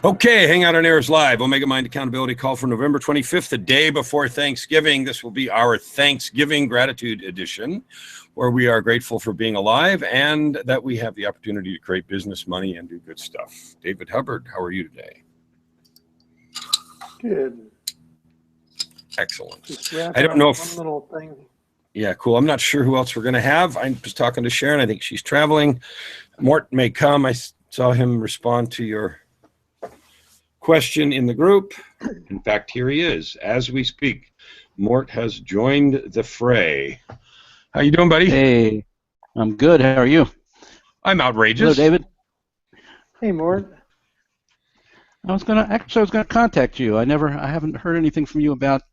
Okay, Hang Out on Air is live. Omega Mind Accountability call for November 25th, the day before Thanksgiving. This will be our Thanksgiving Gratitude Edition, where we are grateful for being alive and that we have the opportunity to create business, money, and do good stuff. David Hubbard, how are you today? Good. Excellent. Just I don't know if... one little thing. Yeah, cool. I'm not sure who else we're going to have. I was talking to Sharon. I think she's traveling. Mort may come. I saw him respond to your question in the group. In fact, here he is. As we speak, Mort has joined the fray. How you doing, buddy? Hey, I'm good. How are you? I'm outrageous. Hello, David. Hey, Mort. I was gonna contact you. I haven't heard anything from you about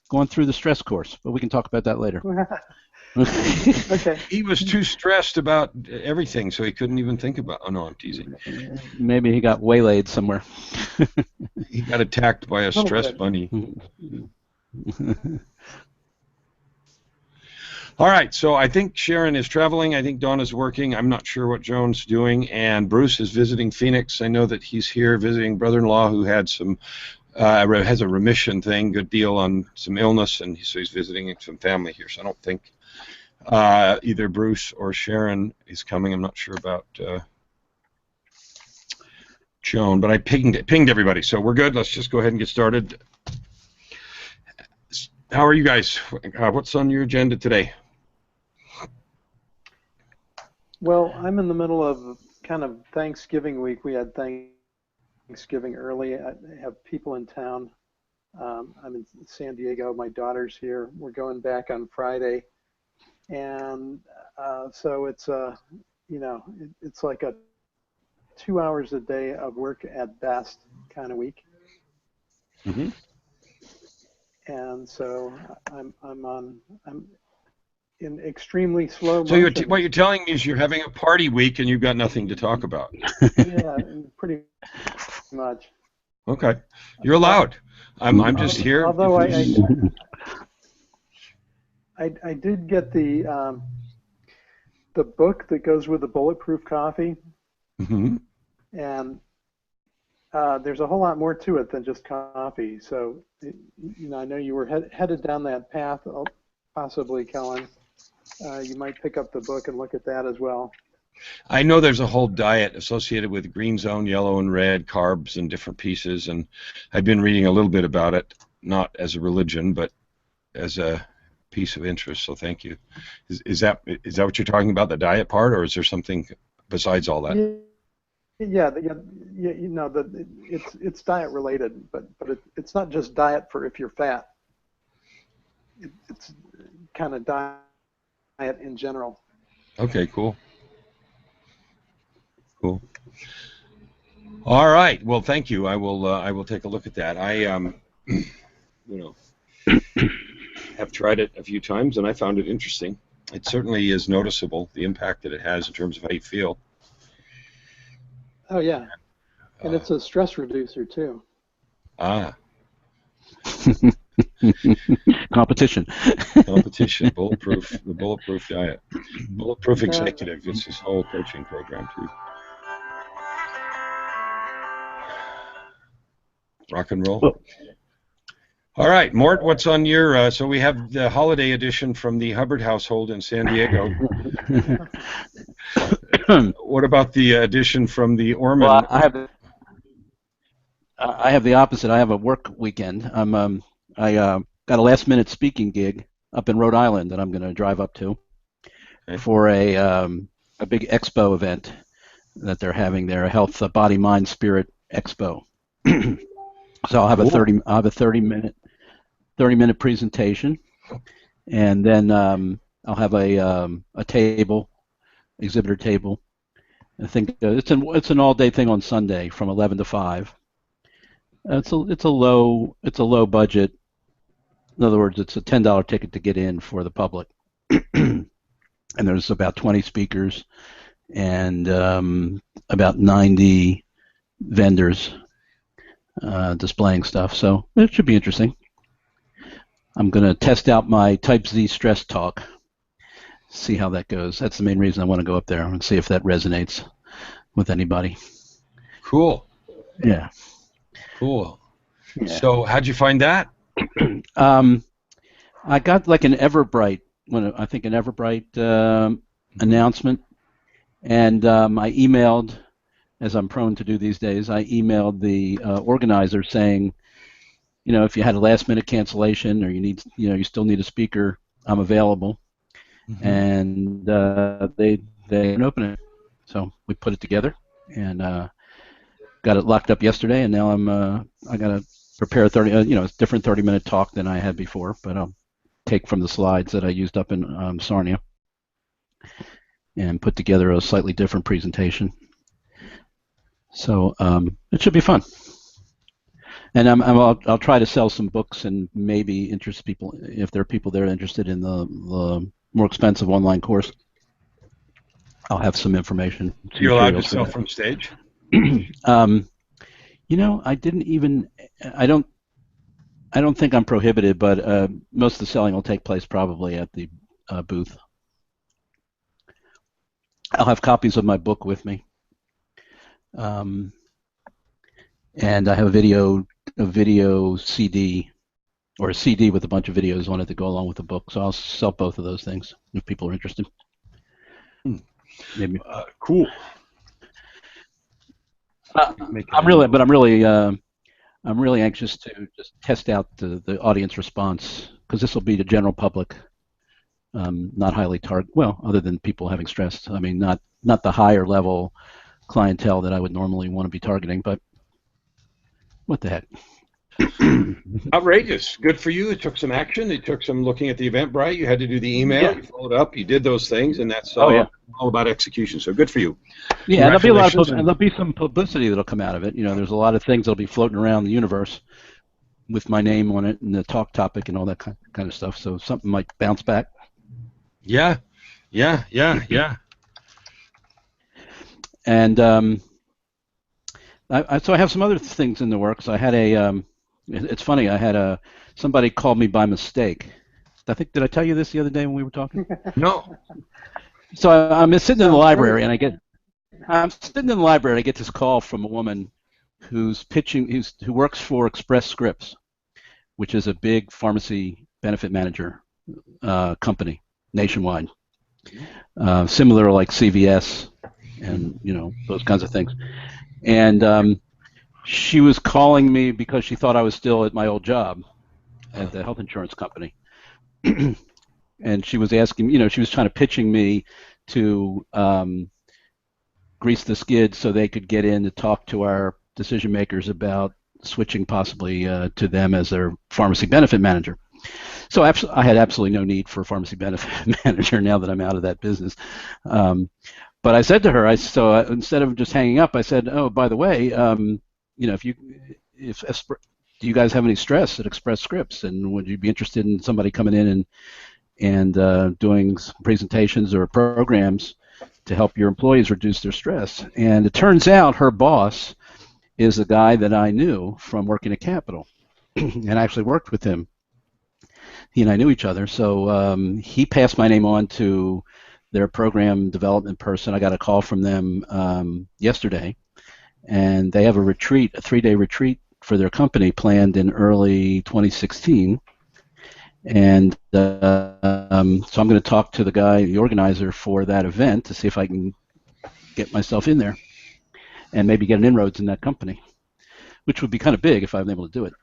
going through the stress course, but we can talk about that later. Okay. He was too stressed about everything, so he couldn't even think about. Oh no, I'm teasing. Maybe he got waylaid somewhere. He got attacked by a stress bunny. All right, so I think Sharon is traveling. I think Dawn is working. I'm not sure what Joan's doing, and Bruce is visiting Phoenix. I know that he's here visiting brother-in-law who had some has a remission thing, good deal on some illness, and so he's visiting some family here. So I don't think either Bruce or Sharon is coming. I'm not sure about Joan, but I pinged everybody, so we're good. Let's just go ahead and get started. How are you guys? What's on your agenda today? Well, I'm in the middle of kind of Thanksgiving week. We had Thanksgiving early. I have people in town. I'm in San Diego. My daughter's here. We're going back on Friday, and so it's it's like a 2 hours a day of work at best kind of week. Mm-hmm. And so I'm in extremely slow motion. So what you're telling me is you're having a party week and you've got nothing to talk about. Yeah, pretty much. Okay, you're allowed. I'm just here. Although I did get the book that goes with the Bulletproof Coffee, mm-hmm. and there's a whole lot more to it than just coffee. So I know you were headed down that path, possibly, Kellen. You might pick up the book and look at that as well. I know there's a whole diet associated with green zone, yellow and red, carbs and different pieces, and I've been reading a little bit about it, not as a religion, but as a piece of interest, so thank you. Is that what you're talking about, the diet part, or is there something besides all that? Yeah, it's diet related, but it's not just diet for if you're fat. It's kind of diet in general. Okay, cool. Cool. All right. Well, thank you. I will take a look at that. I have tried it a few times and I found it interesting. It certainly is noticeable, the impact that it has in terms of how you feel. Oh yeah, and it's a stress reducer too. Ah. Competition. Competition. Bulletproof. The Bulletproof Diet. Bulletproof Executive. It's his whole coaching program too. Rock and roll. Well, all right, Mort, what's on your... so we have the holiday edition from the Hubbard household in San Diego. What about the edition from the Orman? Well, I have the opposite. I have a work weekend. I got a last-minute speaking gig up in Rhode Island that I'm going to drive up to for a big expo event that they're having there, a health, body, mind, spirit expo. So I'll have a 30-minute presentation, and then I'll have a table, exhibitor table. I think it's an all-day thing on Sunday from 11 to 5. It's a low budget. In other words, it's a $10 ticket to get in for the public, and there's about 20 speakers and about 90 vendors displaying stuff. So it should be interesting. I'm going to test out my Type Z stress talk, see how that goes. That's the main reason I want to go up there and see if that resonates with anybody. Cool. Yeah. Cool. Yeah. So how'd you find that? I got like an Everbright, I think an Everbright announcement, and I emailed, as I'm prone to do these days, I emailed the organizer saying, if you had a last-minute cancellation or you still need a speaker, I'm available. And they didn't open it, so we put it together and got it locked up yesterday, and now I got to prepare a different 30-minute talk than I had before, but I'll take from the slides that I used up in Sarnia and put together a slightly different presentation. So it should be fun. And I'll try to sell some books and maybe interest people, if there are people there interested in the more expensive online course. I'll have some information. You're allowed to sell from stage? I didn't even. I don't think I'm prohibited, but most of the selling will take place probably at the booth. I'll have copies of my book with me, and I have a video CD, or a CD with a bunch of videos on it to go along with the book. So I'll sell both of those things if people are interested. Maybe. Cool. I'm really anxious to just test out the audience response, because this will be the general public, not highly other than people having stress. I mean, not the higher level clientele that I would normally want to be targeting, but what the heck. Outrageous. Good for you. It took some action. It took some looking at the Eventbrite. You had to do the email. Yeah. You followed up. You did those things, and that's all about execution. So good for you. Yeah, and there'll be some publicity that'll come out of it. There's a lot of things that'll be floating around the universe with my name on it and the talk topic and all that kind of stuff. So something might bounce back. Yeah. And so I have some other things in the works. I had it's funny. I had somebody called me by mistake. Did I tell you this the other day when we were talking? No. So I'm sitting in the library, and I get this call from a woman who works for Express Scripts, which is a big pharmacy benefit manager company nationwide, similar like CVS and those kinds of things. And she was calling me because she thought I was still at my old job at the health insurance company. And she was asking, she was pitching me to grease the skids so they could get in to talk to our decision makers about switching possibly to them as their pharmacy benefit manager. So I had absolutely no need for a pharmacy benefit manager now that I'm out of that business. But I said to her, instead of just hanging up, I said, oh, by the way, do you guys have any stress at Express Scripts, and would you be interested in somebody coming in and doing presentations or programs to help your employees reduce their stress? And it turns out her boss is a guy that I knew from working at Capital, and I actually worked with him. He and I knew each other, so he passed my name on to their program development person. I got a call from them yesterday, and they have a 3-day retreat for their company planned in early 2016. And so I'm going to talk to the organizer for that event to see if I can get myself in there and maybe get an inroads in that company, which would be kind of big if I'm able to do it.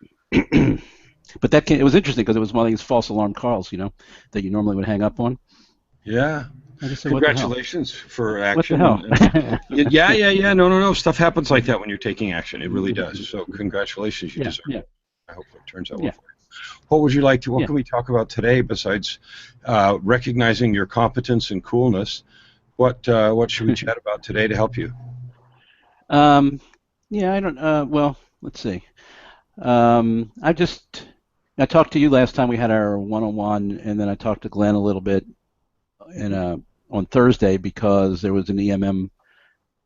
But it was interesting because it was one of these false alarm calls, that you normally would hang up on. Yeah. Congratulations for action. What the hell? Yeah. No. Stuff happens like that when you're taking action. It really does. So congratulations. You deserve it. I hope it turns out well for you. What would you like to? What can we talk about today besides recognizing your competence and coolness? What should we chat about today to help you? I don't. Well, let's see. I talked to you last time we had our one-on-one, and then I talked to Glenn a little bit on Thursday because there was an EMM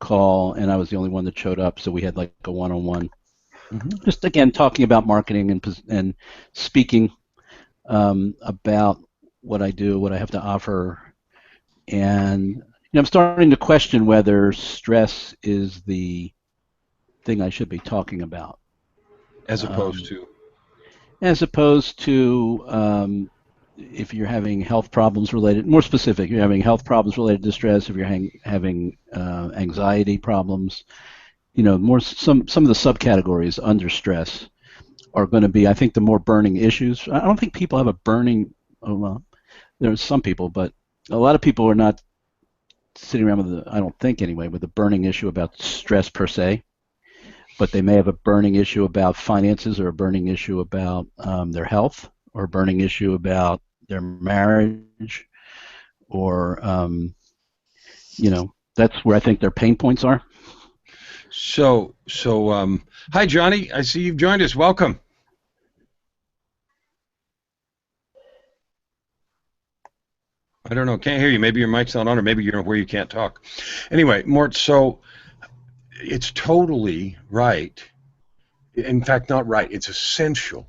call, and I was the only one that showed up, so we had like a one-on-one. Just again talking about marketing and speaking about what I do, what I have to offer, and I'm starting to question whether stress is the thing I should be talking about. As opposed to? As opposed to if you're having health problems related, more specific, you're having health problems related to stress, if you're having anxiety problems, more some of the subcategories under stress are going to be, I think, the more burning issues. I don't think people have a burning, well, there's some people, but a lot of people are not sitting around with, I don't think anyway, with a burning issue about stress per se, but they may have a burning issue about finances or a burning issue about their health or a burning issue about their marriage or, that's where I think their pain points are. So, hi, Johnny. I see you've joined us. Welcome. I don't know. Can't hear you. Maybe your mic's not on, or maybe you're where you can't talk. Anyway, Mort, so it's totally right. In fact, not right. It's essential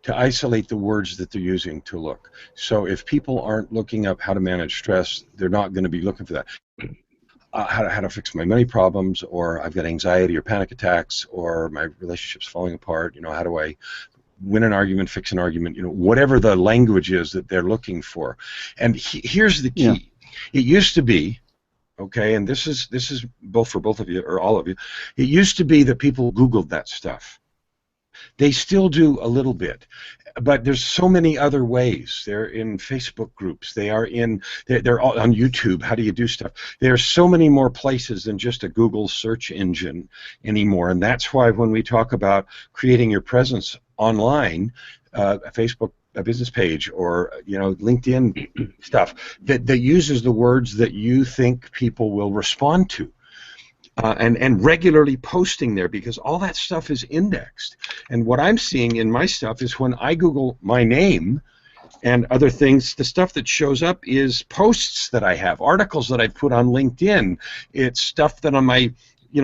to isolate the words that they're using to look. So if people aren't looking up how to manage stress, they're not going to be looking for that. How to fix my money problems, or I've got anxiety or panic attacks, or my relationship's falling apart. How do I win an argument, fix an argument? Whatever the language is that they're looking for. And here's the key. Yeah. It used to be, okay, and this is both of you or all of you. It used to be that people Googled that stuff. They still do a little bit, but there's so many other ways. They're in Facebook groups. They're all on YouTube. How do you do stuff? There's so many more places than just a Google search engine anymore, and that's why when we talk about creating your presence online, a Facebook a business page or LinkedIn stuff that uses the words that you think people will respond to. And regularly posting there, because all that stuff is indexed. And what I'm seeing in my stuff is when I Google my name and other things, the stuff that shows up is posts that I have, articles that I've put on LinkedIn. It's stuff that on my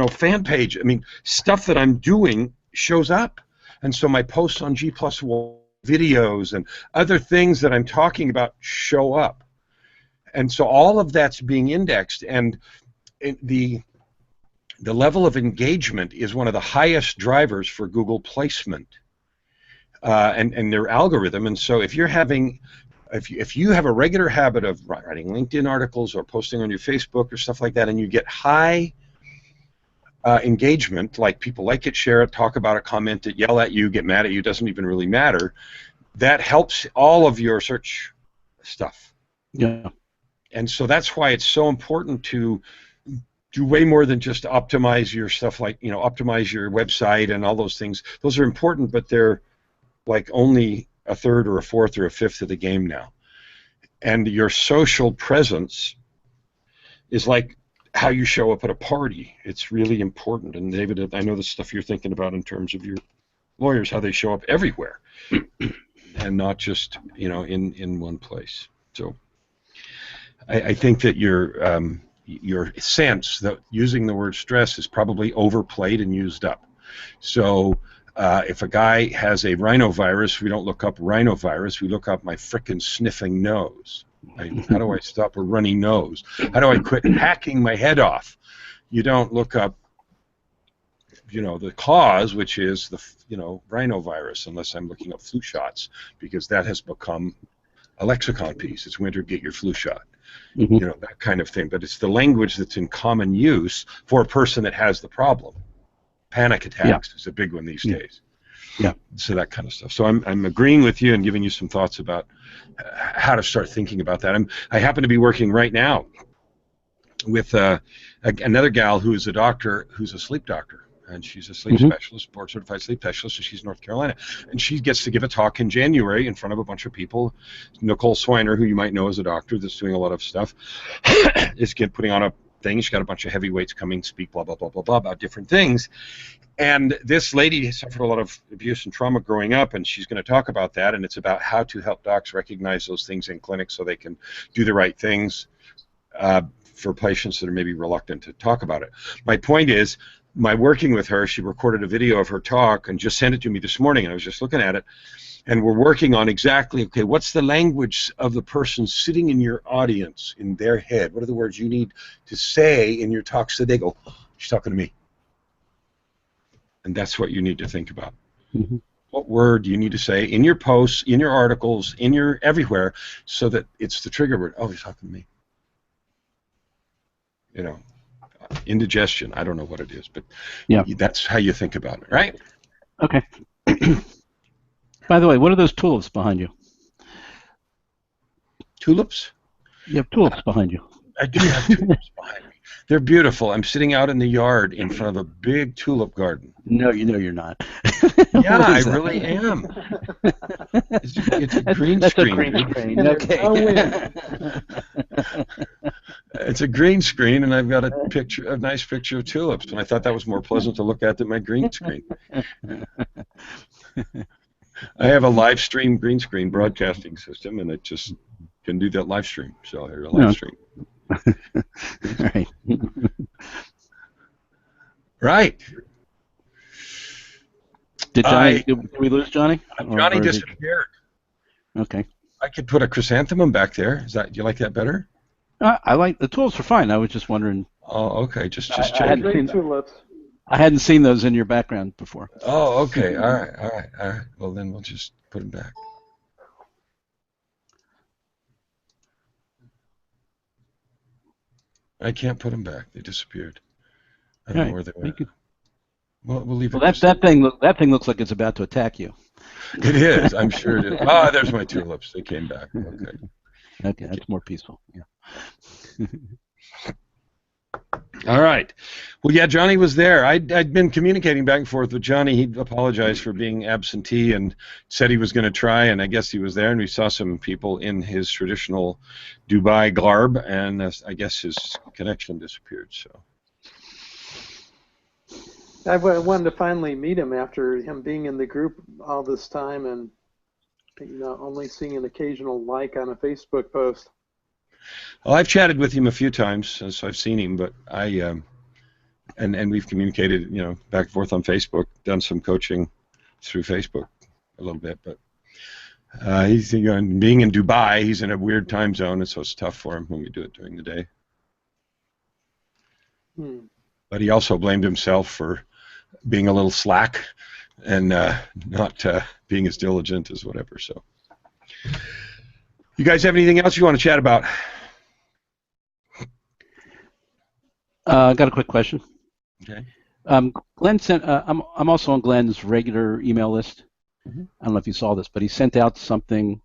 fan page. I mean, stuff that I'm doing shows up. And so my posts on G+ videos and other things that I'm talking about show up. And so all of that's being indexed, and the level of engagement is one of the highest drivers for Google placement and their algorithm. And so if you have a regular habit of writing LinkedIn articles or posting on your Facebook or stuff like that, and you get high engagement, like people like it, share it, talk about it, comment it, yell at you, get mad at you, doesn't even really matter, that helps all of your search stuff. Yeah. And so that's why it's so important to do way more than just optimize your stuff, like optimize your website and all those things. Those are important, but they're like only a third or a fourth or a fifth of the game now. And your social presence is like how you show up at a party. It's really important. And David, I know the stuff you're thinking about in terms of your lawyers, how they show up everywhere and not just in one place. So I think that your sense that using the word stress is probably overplayed and used up. So if a guy has a rhinovirus, we don't look up rhinovirus, we look up my frickin' sniffing nose. How do I stop a runny nose? How do I quit hacking my head off? You don't look up the cause, which is the rhinovirus, unless I'm looking up flu shots, because that has become a lexicon piece. It's winter, get your flu shot. Mm-hmm. That kind of thing. But it's the language that's in common use for a person that has the problem. Panic attacks is a big one these days. Yeah. So that kind of stuff. So I'm agreeing with you and giving you some thoughts about how to start thinking about that. I happen to be working right now with another gal who is a doctor, who's a sleep doctor. And she's a sleep specialist, board-certified sleep specialist, and she's in North Carolina. And she gets to give a talk in January in front of a bunch of people. Nicole Swiner, who you might know as a doctor that's doing a lot of stuff, is putting on a thing. She's got a bunch of heavyweights coming, speak, blah, blah, blah, blah, blah, about different things. And this lady suffered a lot of abuse and trauma growing up, and she's going to talk about that, and it's about how to help docs recognize those things in clinics so they can do the right things for patients that are maybe reluctant to talk about it. My point is, my working with her, she recorded a video of her talk and just sent it to me this morning, and I was just looking at it, and we're working on exactly, okay, what's the language of the person sitting in your audience, in their head? What are the words you need to say in your talk so they go, oh, she's talking to me? And that's what you need to think about. Mhm. What word do you need to say in your posts, in your articles, in your everywhere, so that it's the trigger word. Oh, he's talking to me. You know, indigestion. I don't know what it is, but Yeah. that's how you think about it, right? Okay. By the way, what are those tulips behind you? Tulips? You have tulips behind you. I do have tulips behind me. They're beautiful. I'm sitting out in the yard in front of a big tulip garden. No, you're not. Yeah, What I is that? really am. It's a green That's screen. a green screen. And there's Okay. no wind. It's a green screen, and I've got a nice picture of tulips, and I thought that was more pleasant to look at than my green screen. I have a live stream green screen broadcasting system, and it just can do that live stream. So here's a live stream. Right. Right. Did we lose Johnny? Johnny Or is it- disappeared. Okay. I could put a chrysanthemum back there. Do you like that better? I like the tulips are fine. I was just wondering. Oh, okay. Just I check. hadn't Great seen- tulips. I hadn't seen those in your background before. Oh, okay. All right. Well, then we'll just put them back. I can't put them back. They disappeared. I don't know where they went. Well, we'll leave it. Well, that thing looks like it's about to attack you. It is. I'm sure it is. Ah, there's my tulips. They came back. Okay. Okay, that's more peaceful. Yeah. All right. Well, yeah, Johnny was there. I'd been communicating back and forth with Johnny. He apologized for being absentee and said he was going to try, and I guess he was there, and we saw some people in his traditional Dubai garb, and I guess his connection disappeared. So I wanted to finally meet him after him being in the group all this time and only seeing an occasional like on a Facebook post. Well, I've chatted with him a few times, so I've seen him, but and we've communicated, back and forth on Facebook, done some coaching through Facebook a little bit, but he's being in Dubai, he's in a weird time zone, and so it's tough for him when we do it during the day. But he also blamed himself for being a little slack and not being as diligent as whatever. So, you guys have anything else you want to chat about? I got a quick question. Okay. Glenn sent. I'm also on Glenn's regular email list. Mm-hmm. I don't know if you saw this, but he sent out something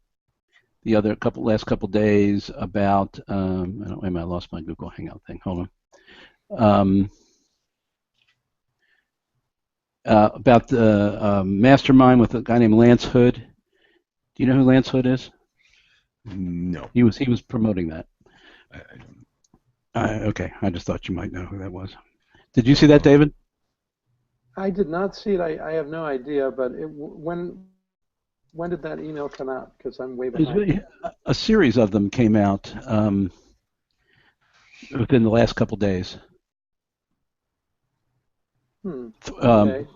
the last couple days about. Wait a minute, I lost my Google Hangout thing. Hold on. About the mastermind with a guy named Lance Hood. Do you know who Lance Hood is? No. He was promoting that. I don't. Okay, I just thought you might know who that was. Did you see that, David? I did not see it. I have no idea. But when did that email come out? Because I'm way behind. A series of them came out within the last couple days. Okay.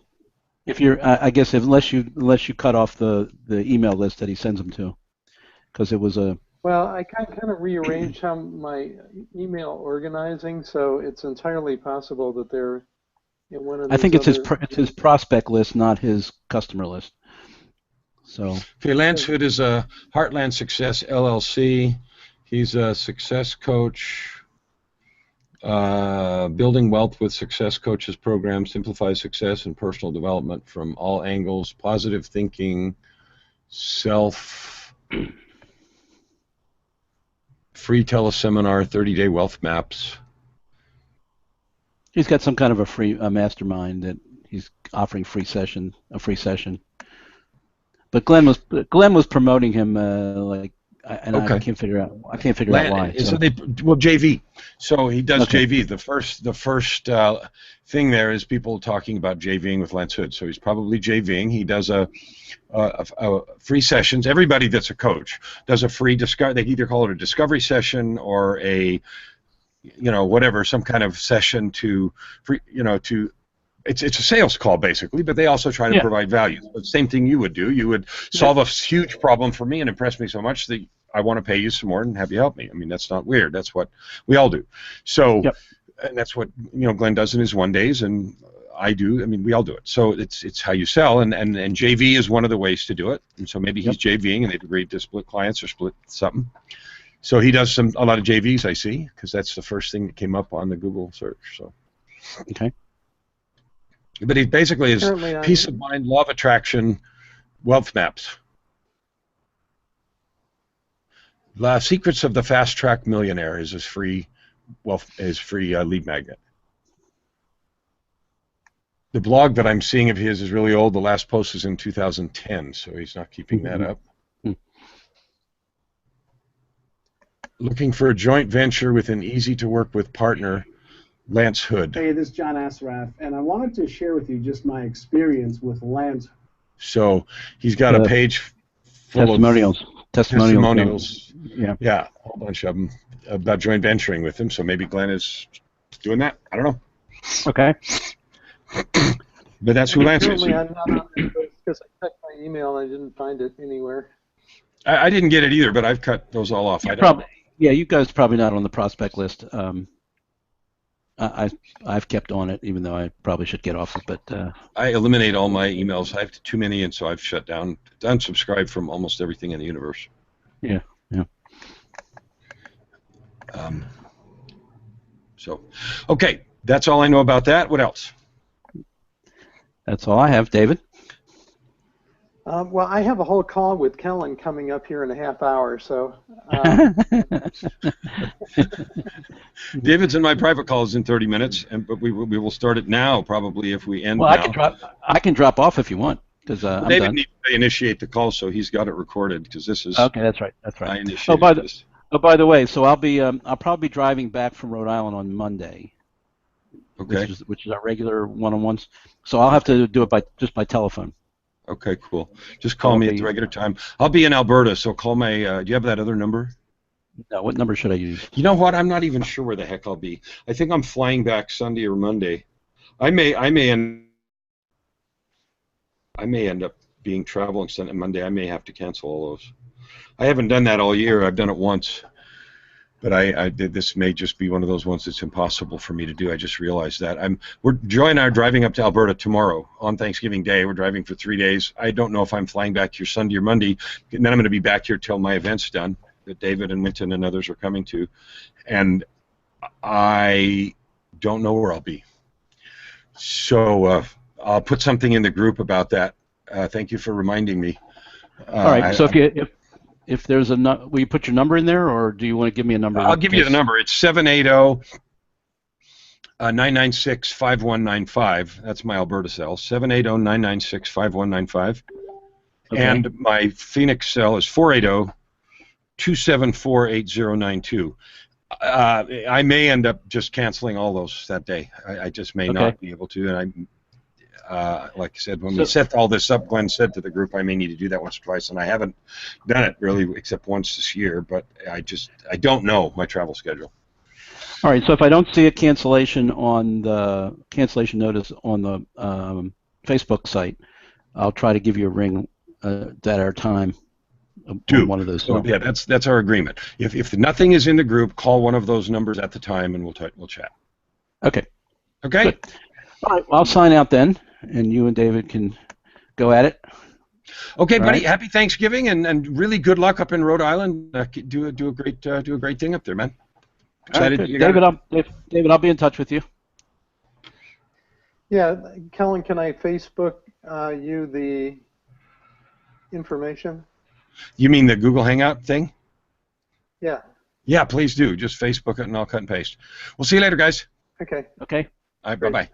If you're, I guess, unless you cut off the email list that he sends them to, because it was a. Well, I kind of rearranged how my email organizing, so it's entirely possible that they're in one of. I think it's his prospect list, not his customer list. So. Okay, Lance Hood is a Heartland Success LLC. He's a success coach. Building Wealth with Success Coaches program simplifies success and personal development from all angles, positive thinking, free teleseminar, 30-day wealth maps. He's got some kind of a free mastermind that he's offering a free session. But Glenn was promoting him okay. I can't figure out why. So JV. So he does JV. The first thing there is people talking about JVing with Lance Hood. So he's probably JVing. He does a free sessions. Everybody that's a coach does a free discovery. They either call it a discovery session or a whatever, some kind of session to it's a sales call basically, but they also try to provide value. The same thing you would do. You would solve a huge problem for me and impress me so much that I want to pay you some more and have you help me. I mean, that's not weird. That's what we all do. So, and that's what Glenn does in his one days, and I do. I mean, we all do it. So it's how you sell, and JV is one of the ways to do it. And so maybe he's JVing, and they've agreed to split clients or split something. So he does a lot of JVs, I see, because that's the first thing that came up on the Google search. So. Okay. But he basically is peace of mind, law of attraction, wealth maps. The Secrets of the Fast Track Millionaire is his free lead magnet. The blog that I'm seeing of his is really old. The last post is in 2010, so he's not keeping that up. Looking for a joint venture with an easy-to-work-with partner, Lance Hood. Hey, this is John Asraf, and I wanted to share with you just my experience with Lance. So he's got a page full testimonials. of testimonials. Yeah, a whole bunch of them about joint venturing with him. So maybe Glenn is doing that. I don't know. Okay. But that's who Lance is. I'm not on it because I checked my email and I didn't find it anywhere. I didn't get it either, but I've cut those all off. You guys probably not on the prospect list. I've kept on it, even though I probably should get off it. But I eliminate all my emails. I have too many, and so I've shut down, unsubscribed from almost everything in the universe. Yeah. So, okay, that's all I know about that. What else? That's all I have, David. Well, I have a whole call with Kellen coming up here in a half hour, so. David's in my private calls in 30 minutes, but we will start it now probably if we end. Well, now. I can drop off if you want because David needs to initiate the call, so he's got it recorded because this is. Okay, that's right. I initiated this. By the way, so I'll probably be driving back from Rhode Island on Monday. Okay. Which is our regular one-on-ones. So I'll have to do it just by telephone. Okay, cool. Just call me at the regular time. I'll be in Alberta, so call my. Do you have that other number? No. What number should I use? You know what? I'm not even sure where the heck I'll be. I think I'm flying back Sunday or Monday. I may end up being traveling Sunday and Monday. I may have to cancel all those. I haven't done that all year. I've done it once. But this may just be one of those ones that's impossible for me to do. I just realized that. Joy and I are driving up to Alberta tomorrow on Thanksgiving Day. We're driving for 3 days. I don't know if I'm flying back here Sunday or Monday, and then I'm going to be back here till my event's done that David and Winton and others are coming to, and I don't know where I'll be. So I'll put something in the group about that. Thank you for reminding me. All right. So if there's will you put your number in there, or do you want to give me a number? I'll give you the number. It's 780-996-5195. That's my Alberta cell. 780-996-5195. Okay. And my Phoenix cell is 480-274-8092. I may end up just canceling all those that day. I just may not be able to, and like I said, when we set all this up, Glenn said to the group, I may need to do that once or twice, and I haven't done it really except once this year, but I don't know my travel schedule. All right, so if I don't see a cancellation on the cancellation notice on the Facebook site, I'll try to give you a ring at our time. One of those. So, yeah, that's our agreement. If nothing is in the group, call one of those numbers at the time, and we'll chat. Okay. Okay. Good. All right, well, I'll sign out then, and you and David can go at it. Okay, buddy. Right. Happy Thanksgiving, and really good luck up in Rhode Island. Do a great thing up there, man. Excited. Right, David, I'll be in touch with you. Yeah, Kellen, can I Facebook you the information? You mean the Google Hangout thing? Yeah. Yeah, please do. Just Facebook it, and I'll cut and paste. We'll see you later, guys. Okay. Okay. All right. Bye-bye.